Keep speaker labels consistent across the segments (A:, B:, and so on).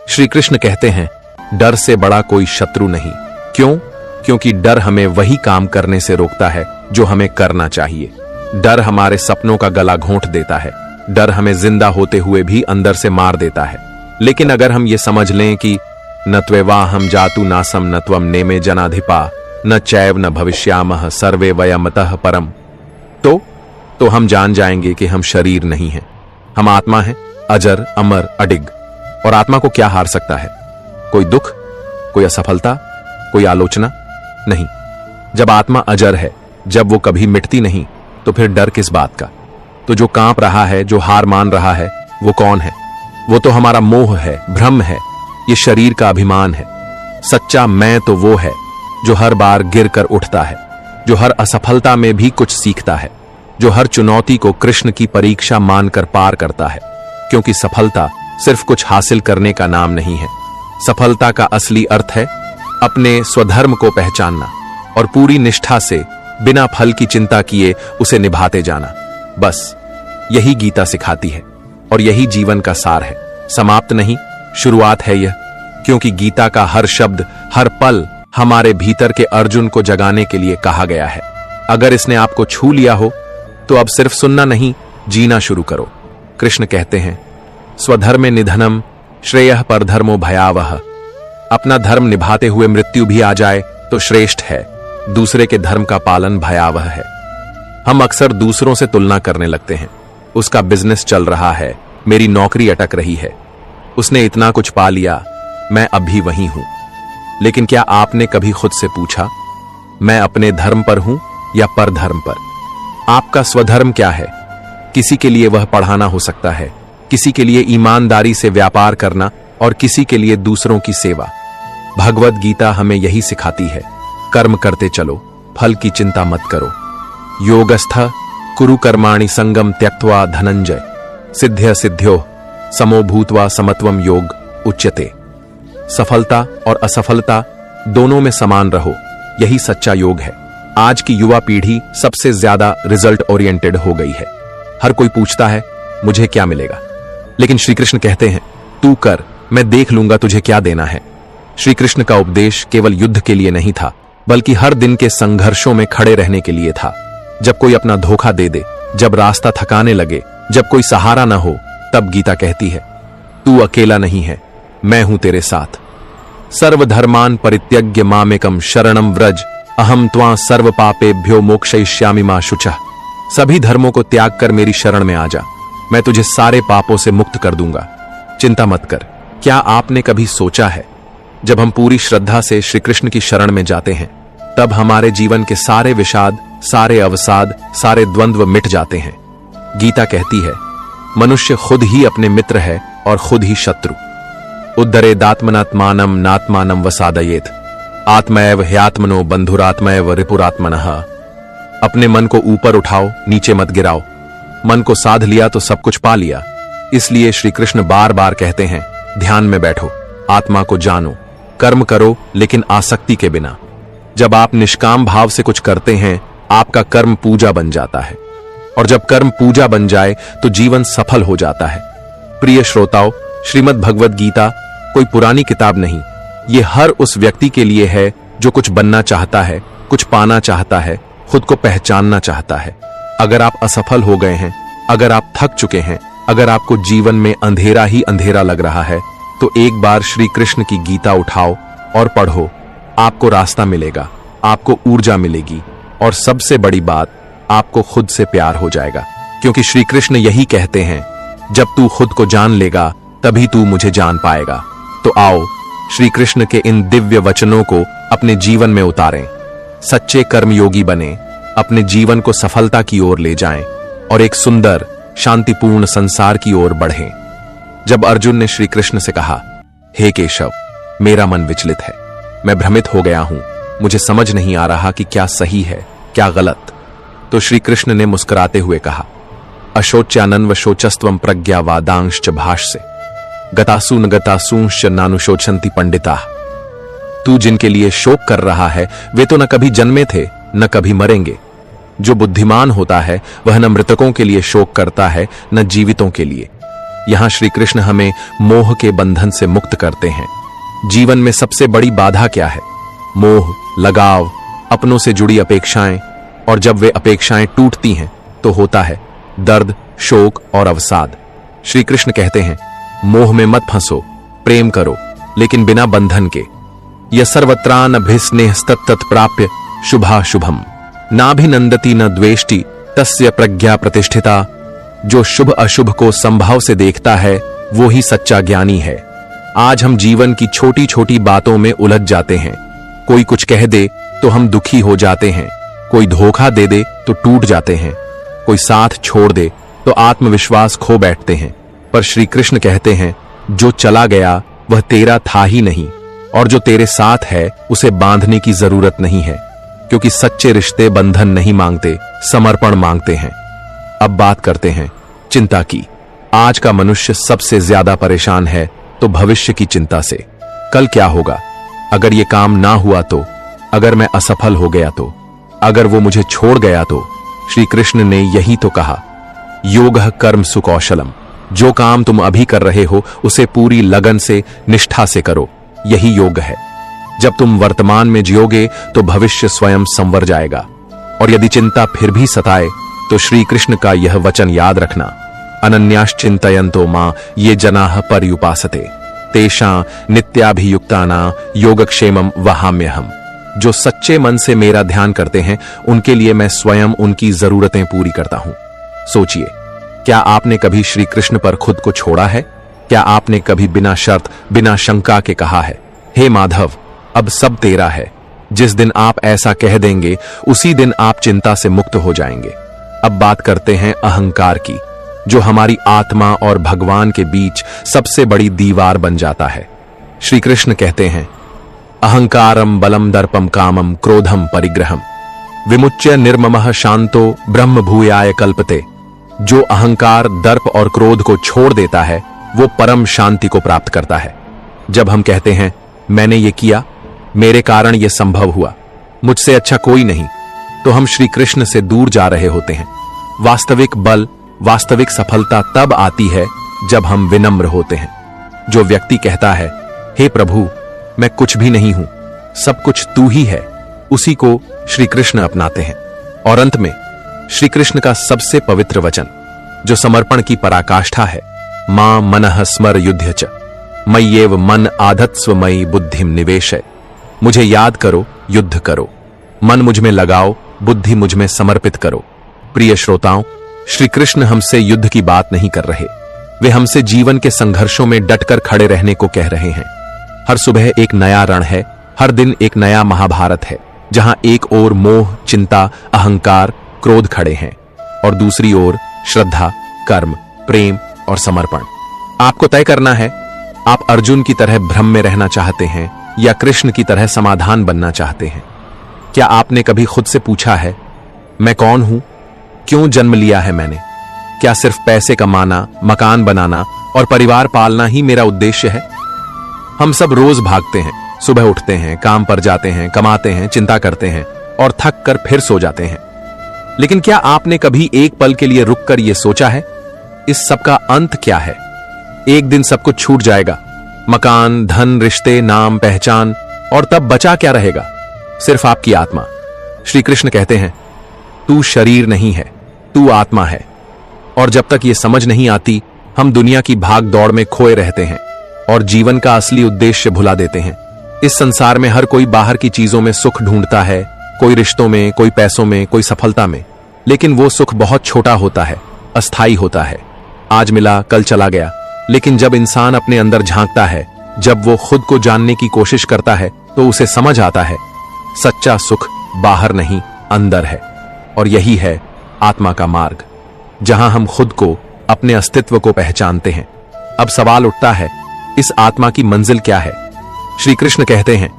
A: श्री कृष्ण कहते हैं, डर से बड़ा कोई शत्रु नहीं। क्यों? क्योंकि डर हमें वही काम करने से रोकता है जो हमें करना चाहिए। डर हमारे सपनों का गला घोंट देता है। डर हमें जिंदा होते हुए भी अंदर से मार देता है। लेकिन अगर हम ये समझ लें कि न त्वेवाहम जातु नासम न त्वम नेमे जनाधिपा न चैव न भविष्यामः सर्वे वयमतः परम, तो हम जान जाएंगे कि हम शरीर नहीं हैं, हम आत्मा हैं, अजर अमर अडिग। और आत्मा को क्या हार सकता है? कोई दुख, कोई असफलता, कोई आलोचना नहीं। जब आत्मा अजर है, जब वो कभी मिटती नहीं, तो फिर डर किस बात का? तो जो कांप रहा है, जो हार मान रहा है, वो कौन है? वो तो हमारा मोह है, भ्रम है, ये शरीर का अभिमान है। सच्चा मैं तो वो है जो हर बार गिर कर उठता है, जो हर असफलता में भी कुछ सीखता है, जो हर चुनौती को कृष्ण की परीक्षा मानकर पार करता है। क्योंकि सफलता सिर्फ कुछ हासिल करने का नाम नहीं है। सफलता का असली अर्थ है अपने स्वधर्म को पहचानना और पूरी निष्ठा से बिना फल की चिंता किए उसे निभाते जाना। बस यही गीता सिखाती है और यही जीवन का सार है। समाप्त नहीं, शुरुआत है यह। क्योंकि गीता का हर शब्द, हर पल हमारे भीतर के अर्जुन को जगाने के लिए कहा गया है। अगर इसने आपको छू लिया हो तो अब सिर्फ सुनना नहीं, जीना शुरू करो। कृष्ण कहते हैं, स्वधर्मे निधनम श्रेयः परधर्मो भयावह। अपना धर्म निभाते हुए मृत्यु भी आ जाए तो श्रेष्ठ है, दूसरे के धर्म का पालन भयावह है। हम अक्सर दूसरों से तुलना करने लगते हैं। उसका बिजनेस चल रहा है, मेरी नौकरी अटक रही है, उसने इतना कुछ पा लिया, मैं अब भी वहीं हूं। लेकिन क्या आपने कभी खुद से पूछा, मैं अपने धर्म पर हूं या परधर्म पर? आपका स्वधर्म क्या है? किसी के लिए वह पढ़ाना हो सकता है, किसी के लिए ईमानदारी से व्यापार करना और किसी के लिए दूसरों की सेवा। भगवद गीता हमें यही सिखाती है, कर्म करते चलो, फल की चिंता मत करो। योगस्थ कुरु कर्माणि संगम त्यक्त्वा धनंजय सिद्ध्य सिद्ध्यो समो भूत्वा समत्वम योग उच्यते। सफलता और असफलता दोनों में समान रहो, यही सच्चा योग है। आज की युवा पीढ़ी सबसे ज्यादा रिजल्ट ओरिएंटेड हो गई है। हर कोई पूछता है, मुझे क्या मिलेगा? लेकिन श्री कृष्ण कहते हैं, तू कर, मैं देख लूंगा तुझे क्या देना है। श्री कृष्ण का उपदेश केवल युद्ध के लिए नहीं था, बल्कि हर दिन के संघर्षों में खड़े रहने के लिए था। जब कोई अपना धोखा दे दे, जब रास्ता थकाने लगे, जब कोई सहारा न हो, तब गीता कहती है, तू अकेला नहीं है, मैं हूं तेरे साथ। सर्वधर्मान परित्यज्य मामेकम शरणम व्रज अहम त्वां सर्व पापेभ्यो मोक्षयिष्यामि मा शुचः। सभी धर्मों को त्याग कर मेरी शरण में आ जा, मैं तुझे सारे पापों से मुक्त कर दूंगा। चिंता मत कर। क्या आपने कभी सोचा है, जब हम पूरी श्रद्धा से श्री कृष्ण की शरण में जाते हैं, तब हमारे जीवन के सारे विषाद, सारे अवसाद, सारे द्वंद्व मिट जाते हैं। गीता कहती है, मनुष्य खुद ही अपने मित्र है और खुद ही शत्रु। उद्धरेदात्मनात्मानं नात्मानं वसादयेत आत्मैव ह्यात्मनो बंधुरात्मैव रिपुरात्मनः। अपने मन को ऊपर उठाओ, नीचे मत गिराओ। मन को साध लिया तो सब कुछ पा लिया। इसलिए श्री कृष्ण बार बार कहते हैं, ध्यान में बैठो, आत्मा को जानो, कर्म करो लेकिन आसक्ति के बिना। जब आप निष्काम भाव से कुछ करते हैं, आपका कर्म पूजा बन जाता है, और जब कर्म पूजा बन जाए तो जीवन सफल हो जाता है। प्रिय श्रोताओं, श्रीमद् भगवद गीता कोई पुरानी किताब नहीं, ये हर उस व्यक्ति के लिए है जो कुछ बनना चाहता है, कुछ पाना चाहता है, खुद को पहचानना चाहता है। अगर आप असफल हो गए हैं, अगर आप थक चुके हैं, अगर आपको जीवन में अंधेरा ही अंधेरा लग रहा है, तो एक बार श्री कृष्ण की गीता उठाओ और पढ़ो। आपको रास्ता मिलेगा, आपको ऊर्जा मिलेगी, और सबसे बड़ी बात, आपको खुद से प्यार हो जाएगा। क्योंकि श्री कृष्ण यही कहते हैं, जब तू खुद को जान लेगा तभी तू मुझे जान पाएगा। तो आओ श्री कृष्ण के इन दिव्य वचनों को अपने जीवन में उतारें, सच्चे कर्मयोगी बने, अपने जीवन को सफलता की ओर ले जाएं और एक सुंदर शांतिपूर्ण संसार की ओर बढ़ें। जब अर्जुन ने श्री कृष्ण से कहा, हे केशव, मेरा मन विचलित है, मैं भ्रमित हो गया हूं, मुझे समझ नहीं आ रहा कि क्या सही है क्या गलत, तो श्री कृष्ण ने मुस्कुराते हुए कहा, अशोच्यानन्व शोचस्त्वं प्रज्ञावादांश्च भाष्य गतासु न गतासूंश्च नानुशोचन्ति पंडिताः। तू जिनके लिए शोक कर रहा है वे तो न कभी जन्मे थे न कभी मरेंगे। जो बुद्धिमान होता है वह न मृतकों के लिए शोक करता है न जीवितों के लिए। यहां श्री कृष्ण हमें मोह के बंधन से मुक्त करते हैं। जीवन में सबसे बड़ी बाधा क्या है? मोह, लगाव, अपनों से जुड़ी अपेक्षाएं, और जब वे अपेक्षाएं टूटती हैं तो होता है दर्द, शोक और अवसाद। श्री कृष्ण कहते हैं, मोह में मत फंसो, प्रेम करो, लेकिन बिना बंधन के। यह सर्वत्रानभिस्नेहस्तत्तत् प्राप्य शुभाशुभम नाभिनंदति न द्वेष्टि तस्य प्रज्ञा प्रतिष्ठिता। जो शुभ अशुभ को संभाव से देखता है वो ही सच्चा ज्ञानी है। आज हम जीवन की छोटी छोटी बातों में उलझ जाते हैं। कोई कुछ कह दे तो हम दुखी हो जाते हैं, कोई धोखा दे दे तो टूट जाते हैं, कोई साथ छोड़ दे तो आत्मविश्वास खो बैठते हैं। पर श्री कृष्ण कहते हैं, जो चला गया वह तेरा था ही नहीं, और जो तेरे साथ है उसे बांधने की जरूरत नहीं है, क्योंकि सच्चे रिश्ते बंधन नहीं मांगते, समर्पण मांगते हैं। अब बात करते हैं चिंता की। आज का मनुष्य सबसे ज्यादा परेशान है तो भविष्य की चिंता से। कल क्या होगा? अगर ये काम ना हुआ तो, अगर मैं असफल हो गया तो, अगर वो मुझे छोड़ गया तो। श्री कृष्ण ने यही तो कहा, योगः कर्म सुकौशलम। जो काम तुम अभी कर रहे हो उसे पूरी लगन से, निष्ठा से करो, यही योग है। जब तुम वर्तमान में जियोगे तो भविष्य स्वयं संवर जाएगा। और यदि चिंता फिर भी सताए तो श्री कृष्ण का यह वचन याद रखना, अनन्याश्चिन्तयन्तो मां ये जनाः पर्युपासते तेषां नित्याभियुक्ताना योगक्षेमम वहाम्यहम्। जो सच्चे मन से मेरा ध्यान करते हैं उनके लिए मैं स्वयं उनकी जरूरतें पूरी करता हूं। सोचिए, क्या आपने कभी श्री कृष्ण पर खुद को छोड़ा है? क्या आपने कभी बिना शर्त, बिना शंका के कहा है, हे माधव, अब सब तेरा है? जिस दिन आप ऐसा कह देंगे उसी दिन आप चिंता से मुक्त हो जाएंगे। अब बात करते हैं अहंकार की, जो हमारी आत्मा और भगवान के बीच सबसे बड़ी दीवार बन जाता है। श्री कृष्ण कहते हैं, अहंकारम बलम दर्पम कामम क्रोधम परिग्रहम विमुच्य निर्ममः शांतो ब्रह्म भूयाय कल्पते। जो अहंकार, दर्प और क्रोध को छोड़ देता है वो परम शांति को प्राप्त करता है। जब हम कहते हैं, मैंने ये किया, मेरे कारण ये संभव हुआ, मुझसे अच्छा कोई नहीं, तो हम श्री कृष्ण से दूर जा रहे होते हैं। वास्तविक बल, वास्तविक सफलता तब आती है जब हम विनम्र होते हैं। जो व्यक्ति कहता है, हे प्रभु, मैं कुछ भी नहीं हूं, सब कुछ तू ही है, उसी को श्री कृष्ण अपनाते हैं। और अंत में श्री कृष्ण का सबसे पवित्र वचन, जो समर्पण की पराकाष्ठा है, मां मनः स्मर युध्य च मय्येव मन आधत्स्व मयि बुद्धिम निवेशय। मुझे याद करो, युद्ध करो, मन मुझ में लगाओ, बुद्धि मुझ में समर्पित करो। प्रिय श्रोताओं, श्री कृष्ण हमसे युद्ध की बात नहीं कर रहे, वे हमसे जीवन के संघर्षों में डटकर खड़े रहने को कह रहे हैं। हर सुबह एक नया रण है, हर दिन एक नया महाभारत है, जहां एक ओर मोह, चिंता, अहंकार, क्रोध खड़े हैं और दूसरी ओर श्रद्धा, कर्म, प्रेम और समर्पण। आपको तय करना है, आप अर्जुन की तरह भ्रम में रहना चाहते हैं या कृष्ण की तरह समाधान बनना चाहते हैं। क्या आपने कभी खुद से पूछा है, मैं कौन हूं, क्यों जन्म लिया है मैंने? क्या सिर्फ पैसे कमाना, मकान बनाना और परिवार पालना ही मेरा उद्देश्य है? हम सब रोज भागते हैं, सुबह उठते हैं, काम पर जाते हैं, कमाते हैं, चिंता करते हैं और थक कर फिर सो जाते हैं। लेकिन क्या आपने कभी एक पल के लिए रुककर यह सोचा है, इस सब का अंत क्या है? एक दिन सब कुछ छूट जाएगा, मकान, धन, रिश्ते, नाम, पहचान, और तब बचा क्या रहेगा? सिर्फ आपकी आत्मा। श्री कृष्ण कहते हैं, तू शरीर नहीं है, तू आत्मा है। और जब तक ये समझ नहीं आती, हम दुनिया की भाग दौड़ में खोए रहते हैं और जीवन का असली उद्देश्य भुला देते हैं। इस संसार में हर कोई बाहर की चीजों में सुख ढूंढता है, कोई रिश्तों में, कोई पैसों में, कोई सफलता में, लेकिन वो सुख बहुत छोटा होता है, अस्थायी होता है। आज मिला, कल चला गया। लेकिन जब इंसान अपने अंदर झांकता है, जब वो खुद को जानने की कोशिश करता है, तो उसे समझ आता है, सच्चा सुख बाहर नहीं, अंदर है। और यही है आत्मा का मार्ग, जहां हम खुद को, अपने अस्तित्व को पहचानते हैं। अब सवाल उठता है, इस आत्मा की मंजिल क्या है? श्री कृष्ण कहते हैं,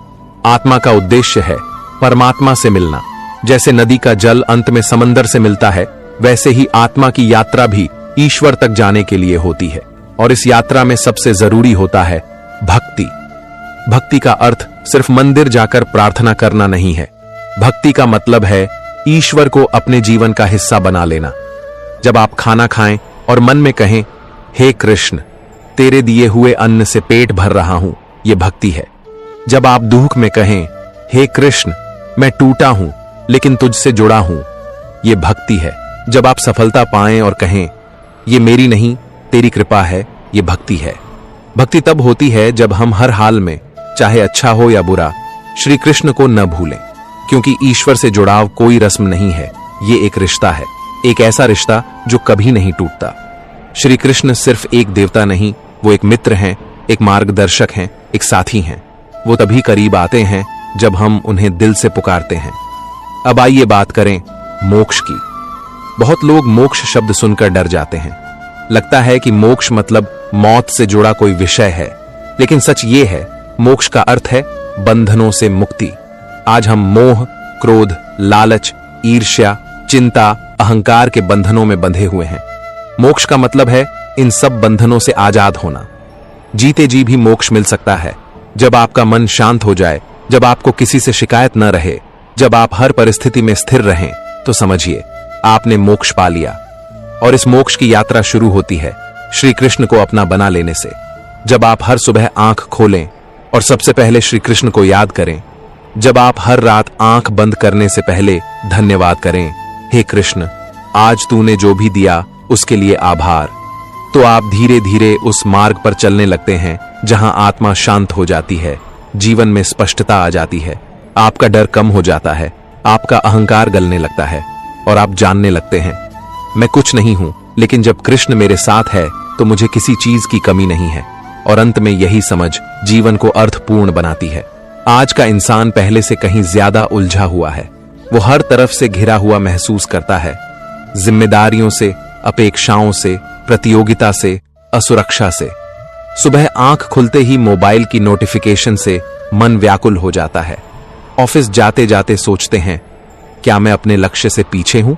A: आत्मा का उद्देश्य है परमात्मा से मिलना। जैसे नदी का जल अंत में समंदर से मिलता है, वैसे ही आत्मा की यात्रा भी ईश्वर तक जाने के लिए होती है। और इस यात्रा में सबसे जरूरी होता है भक्ति। भक्ति का अर्थ सिर्फ मंदिर जाकर प्रार्थना करना नहीं है। भक्ति का मतलब है ईश्वर को अपने जीवन का हिस्सा बना लेना। जब आप खाना खाएं और मन में कहें, हे कृष्ण, तेरे दिए हुए अन्न से पेट भर रहा हूं, ये भक्ति है। जब आप दुख में कहें, हे कृष्ण, मैं टूटा हूं लेकिन तुझसे जुड़ा हूं, ये भक्ति है। जब आप सफलता पाएं और कहें, ये मेरी नहीं तेरी कृपा है, ये भक्ति है। भक्ति तब होती है जब हम हर हाल में, चाहे अच्छा हो या बुरा, श्री कृष्ण को न भूलें, क्योंकि ईश्वर से जुड़ाव कोई रस्म नहीं है, ये एक रिश्ता है, एक ऐसा रिश्ता जो कभी नहीं टूटता। श्री कृष्ण सिर्फ एक देवता नहीं, वो एक मित्र हैं, एक मार्गदर्शक हैं, एक साथी हैं। वो तभी करीब आते हैं जब हम उन्हें दिल से पुकारते हैं। अब आइए बात करें मोक्ष की। बहुत लोग मोक्ष शब्द सुनकर डर जाते हैं। लगता है कि मोक्ष मतलब मौत से जुड़ा कोई विषय है, लेकिन सच ये है, मोक्ष का अर्थ है बंधनों से मुक्ति। आज हम मोह, क्रोध, लालच, ईर्ष्या, चिंता, अहंकार के बंधनों में बंधे हुए हैं। मोक्ष का मतलब है इन सब बंधनों से आजाद होना। जीते जी भी मोक्ष मिल सकता है जब आपका मन शांत हो जाए, जब आपको किसी से शिकायत न रहे, जब आप हर परिस्थिति में स्थिर रहें, तो समझिए आपने मोक्ष पा लिया। और इस मोक्ष की यात्रा शुरू होती है श्री कृष्ण को अपना बना लेने से। जब आप हर सुबह आंख खोलें और सबसे पहले श्री कृष्ण को याद करें, जब आप हर रात आंख बंद करने से पहले धन्यवाद करें, हे कृष्ण, आज तूने जो भी दिया उसके लिए आभार, तो आप धीरे धीरे उस मार्ग पर चलने लगते हैं जहां आत्मा शांत हो जाती है, जीवन में स्पष्टता आ जाती है, आपका डर कम हो जाता है, आपका अहंकार गलने लगता है और आप जानने लगते हैं, मैं कुछ नहीं हूं, लेकिन जब कृष्ण मेरे साथ है तो मुझे किसी चीज की कमी नहीं है। और अंत में यही समझ जीवन को अर्थपूर्ण बनाती है। आज का इंसान पहले से कहीं ज्यादा उलझा हुआ है। वो हर तरफ से घिरा हुआ महसूस करता है, जिम्मेदारियों से, अपेक्षाओं से, प्रतियोगिता से, असुरक्षा से। सुबह आंख खुलते ही मोबाइल की नोटिफिकेशन से मन व्याकुल हो जाता है। ऑफिस जाते जाते सोचते हैं, क्या मैं अपने लक्ष्य से पीछे हूं?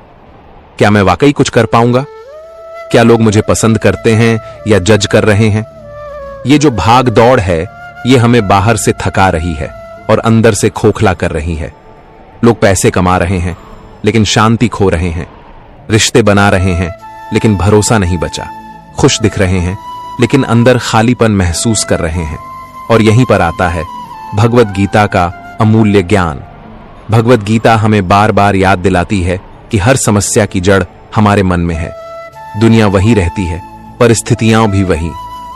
A: क्या मैं वाकई कुछ कर पाऊंगा? क्या लोग मुझे पसंद करते हैं या जज कर रहे हैं? ये जो भाग दौड़ है, ये हमें बाहर से थका रही है और अंदर से खोखला कर रही है। लोग पैसे कमा रहे हैं लेकिन शांति खो रहे हैं, रिश्ते बना रहे हैं लेकिन भरोसा नहीं बचा, खुश दिख रहे हैं लेकिन अंदर खालीपन महसूस कर रहे हैं। और यहीं पर आता है भगवद गीता का अमूल्य ज्ञान। भगवद गीता हमें बार बार याद दिलाती है कि हर समस्या की जड़ हमारे मन में है। दुनिया वही रहती है, परिस्थितियां भी वही,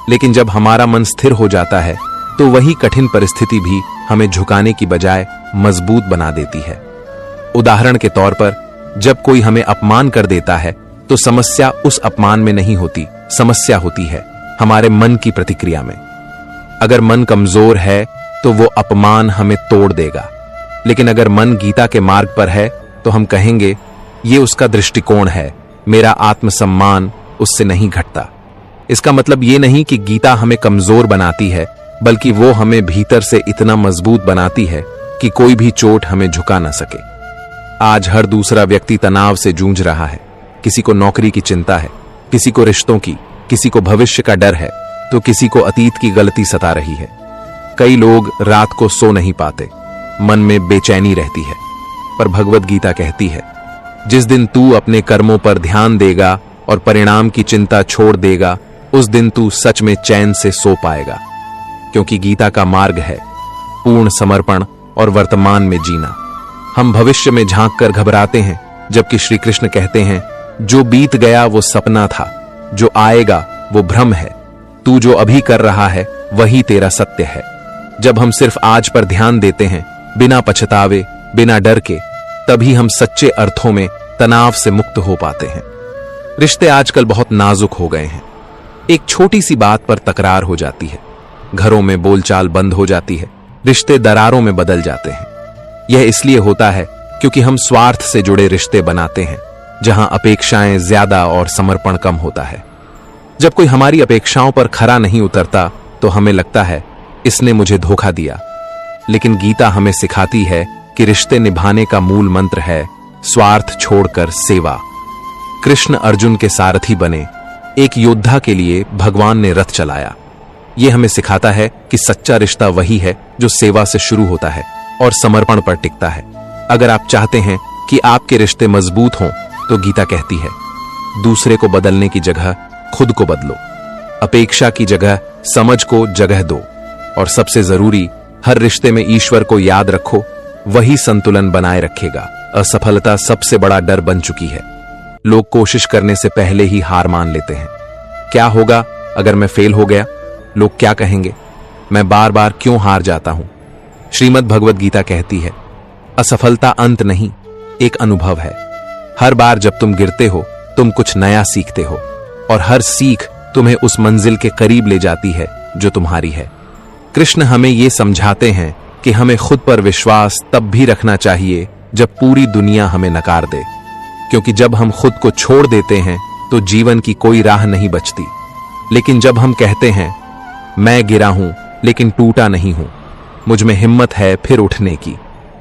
A: लेकिन जब हमारा मन स्थिर हो जाता है तो वही कठिन परिस्थिति भी हमें झुकाने की बजाय मजबूत बना देती है। उदाहरण के तौर पर, जब कोई हमें अपमान कर देता है तो समस्या उस अपमान में नहीं होती, समस्या होती है हमारे मन की प्रतिक्रिया में। अगर मन कमजोर है तो वो अपमान हमें तोड़ देगा, लेकिन अगर मन गीता के मार्ग पर है तो हम कहेंगे, ये उसका दृष्टिकोण है, मेरा आत्मसम्मान उससे नहीं घटता। इसका मतलब ये नहीं कि गीता हमें कमजोर बनाती है, बल्कि वो हमें भीतर से इतना मजबूत बनाती है कि कोई भी चोट हमें झुका ना सके। आज हर दूसरा व्यक्ति तनाव से जूझ रहा है। किसी को नौकरी की चिंता है, किसी को रिश्तों की, किसी को भविष्य का डर है, तो किसी को अतीत की गलती सता रही है। कई लोग रात को सो नहीं पाते, मन में बेचैनी रहती है। पर भगवद गीता कहती है, जिस दिन तू अपने कर्मों पर ध्यान देगा और परिणाम की चिंता छोड़ देगा, उस दिन तू सच में चैन से सो पाएगा। क्योंकि गीता का मार्ग है पूर्ण समर्पण और वर्तमान में जीना। हम भविष्य में झांक कर घबराते हैं, जबकि श्री कृष्ण कहते हैं, जो बीत गया वो सपना था, जो आएगा वो भ्रम है, तू जो अभी कर रहा है वही तेरा सत्य है। जब हम सिर्फ आज पर ध्यान देते हैं, बिना पछतावे, बिना डर के, तभी हम सच्चे अर्थों में तनाव से मुक्त हो पाते हैं। रिश्ते आजकल बहुत नाजुक हो गए हैं। एक छोटी सी बात पर तकरार हो जाती है, घरों में बोलचाल बंद हो जाती है, रिश्ते दरारों में बदल जाते हैं। यह इसलिए होता है क्योंकि हम स्वार्थ से जुड़े रिश्ते बनाते हैं, जहां अपेक्षाएं ज्यादा और समर्पण कम होता है। जब कोई हमारी अपेक्षाओं पर खरा नहीं उतरता तो हमें लगता है, इसने मुझे धोखा दिया। लेकिन गीता हमें सिखाती है कि रिश्ते निभाने का मूल मंत्र है स्वार्थ छोड़कर सेवा। कृष्ण अर्जुन के सारथी बने, एक योद्धा के लिए भगवान ने रथ चलाया। यह हमें सिखाता है कि सच्चा रिश्ता वही है जो सेवा से शुरू होता है और समर्पण पर टिकता है। अगर आप चाहते हैं कि आपके रिश्ते मजबूत हों, तो गीता कहती है, दूसरे को बदलने की जगह खुद को बदलो। अपेक्षा की जगह समझ को जगह दो, और सबसे जरूरी, हर रिश्ते में ईश्वर को याद रखो, वही संतुलन बनाए रखेगा। असफलता सबसे बड़ा डर बन चुकी है। लोग कोशिश करने से पहले ही हार मान लेते हैं। क्या होगा अगर मैं फेल हो गया? लोग क्या कहेंगे? मैं बार बार क्यों हार जाता हूं? श्रीमद् भगवद गीता कहती है, असफलता अंत नहीं, एक अनुभव है। हर बार जब तुम गिरते हो, तुम कुछ नया सीखते हो, और हर सीख तुम्हें उस मंजिल के करीब ले जाती है जो तुम्हारी है। कृष्ण हमें ये समझाते हैं कि हमें खुद पर विश्वास तब भी रखना चाहिए जब पूरी दुनिया हमें नकार दे, क्योंकि जब हम खुद को छोड़ देते हैं तो जीवन की कोई राह नहीं बचती। लेकिन जब हम कहते हैं, मैं गिरा हूं लेकिन टूटा नहीं हूं, मुझ में हिम्मत है फिर उठने की,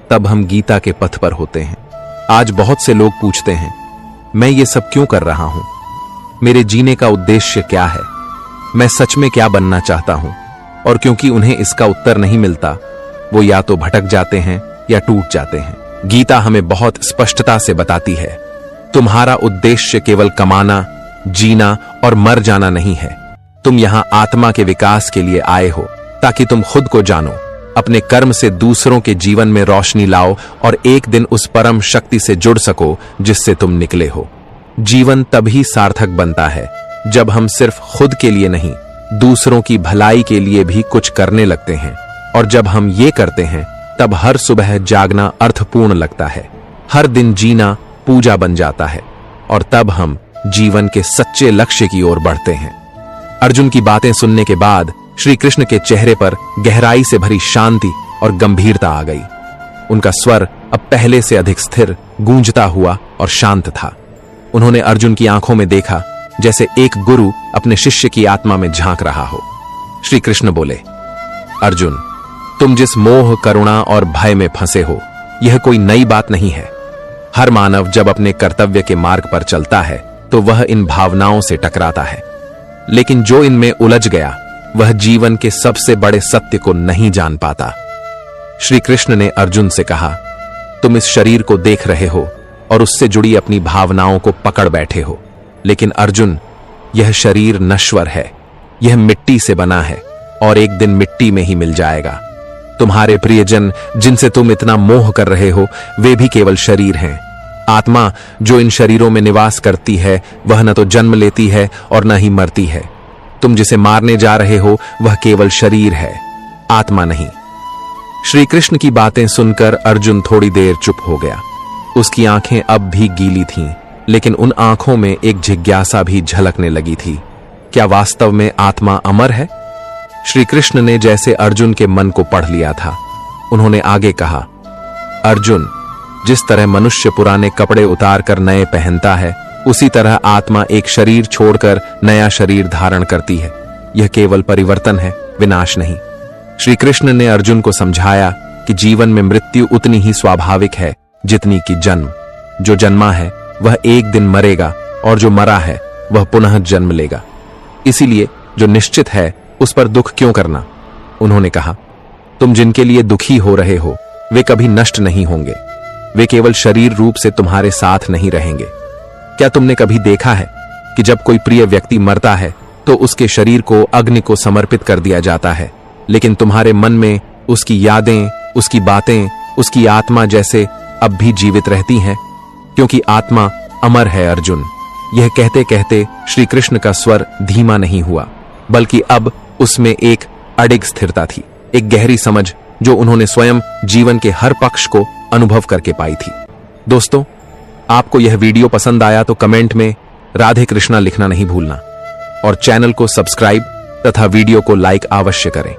A: तब हम गीता के पथ पर होते हैं। आज बहुत से लोग पूछते हैं, मैं ये सब क्यों कर रहा हूं? मेरे जीने का उद्देश्य क्या है? मैं सच में क्या बनना चाहता हूं? और क्योंकि उन्हें इसका उत्तर नहीं मिलता, वो या तो भटक जाते हैं या टूट जाते हैं। गीता हमें बहुत स्पष्टता से बताती है, तुम्हारा उद्देश्य केवल कमाना, जीना और मर जाना नहीं है। तुम यहां आत्मा के विकास के लिए आए हो, ताकि तुम खुद को जानो, अपने कर्म से दूसरों के जीवन में रोशनी लाओ और एक दिन उस परम शक्ति से जुड़ सको जिससे तुम निकले हो। जीवन तभी सार्थक बनता है जब हम सिर्फ खुद के लिए नहीं, दूसरों की भलाई के लिए भी कुछ करने लगते हैं। और जब हम ये करते हैं, तब हर सुबह जागना अर्थपूर्ण लगता है, हर दिन जीना पूजा बन जाता है, और तब हम जीवन के सच्चे लक्ष्य की ओर बढ़ते हैं। अर्जुन की बातें सुनने के बाद श्री कृष्ण के चेहरे पर गहराई से भरी शांति और गंभीरता आ गई। उनका स्वर अब पहले से अधिक स्थिर, गूंजता हुआ और शांत था। उन्होंने अर्जुन की आंखों में देखा, जैसे एक गुरु अपने शिष्य की आत्मा में झांक रहा हो। श्री कृष्ण बोले, अर्जुन, तुम जिस मोह, करुणा और भय में फंसे हो, यह कोई नई बात नहीं है। हर मानव जब अपने कर्तव्य के मार्ग पर चलता है तो वह इन भावनाओं से टकराता है, लेकिन जो इनमें उलझ गया वह जीवन के सबसे बड़े सत्य को नहीं जान पाता। श्री कृष्ण ने अर्जुन से कहा, तुम इस शरीर को देख रहे हो और उससे जुड़ी अपनी भावनाओं को पकड़ बैठे हो, लेकिन अर्जुन, यह शरीर नश्वर है, यह मिट्टी से बना है और एक दिन मिट्टी में ही मिल जाएगा। तुम्हारे प्रियजन जिनसे तुम इतना मोह कर रहे हो, वे भी केवल शरीर हैं। आत्मा जो इन शरीरों में निवास करती है, वह न तो जन्म लेती है और न ही मरती है। तुम जिसे मारने जा रहे हो वह केवल शरीर है, आत्मा नहीं। श्री कृष्ण की बातें सुनकर अर्जुन थोड़ी देर चुप हो गया। उसकी आंखें अब भी गीली थीं, लेकिन उन आंखों में एक जिज्ञासा भी झलकने लगी थी। क्या वास्तव में आत्मा अमर है? श्री कृष्ण ने जैसे अर्जुन के मन को पढ़ लिया था। उन्होंने आगे कहा, अर्जुन, जिस तरह मनुष्य पुराने कपड़े उतार कर नए पहनता है, उसी तरह आत्मा एक शरीर छोड़कर नया शरीर धारण करती है। यह केवल परिवर्तन है, विनाश नहीं। श्री कृष्ण ने अर्जुन को समझाया कि जीवन में मृत्यु उतनी ही स्वाभाविक है जितनी कि जन्म। जो जन्मा है वह एक दिन मरेगा और जो मरा है वह पुनः जन्म लेगा। इसीलिए जो निश्चित है उस पर दुख क्यों करना? उन्होंने कहा, तुम जिनके लिए दुखी हो रहे हो वे कभी नष्ट नहीं होंगे। वे केवल शरीर रूप से तुम्हारे साथ नहीं रहेंगे। क्या तुमने कभी देखा है कि जब कोई प्रिय व्यक्ति मरता है तो उसके शरीर को अग्नि को समर्पित कर दिया जाता है, लेकिन तुम्हारे मन में उसकी यादें, उसकी बातें, उसकी आत्मा जैसे अब भी जीवित रहती हैं? क्योंकि आत्मा अमर है अर्जुन। यह कहते कहते श्री कृष्ण का स्वर धीमा नहीं हुआ, बल्कि अब उसमें एक अडिग स्थिरता थी, एक गहरी समझ जो उन्होंने स्वयं जीवन के हर पक्ष को अनुभव करके पाई थी। दोस्तों, आपको यह वीडियो पसंद आया तो कमेंट में राधे कृष्णा लिखना नहीं भूलना और चैनल को सब्सक्राइब तथा वीडियो को लाइक अवश्य करें।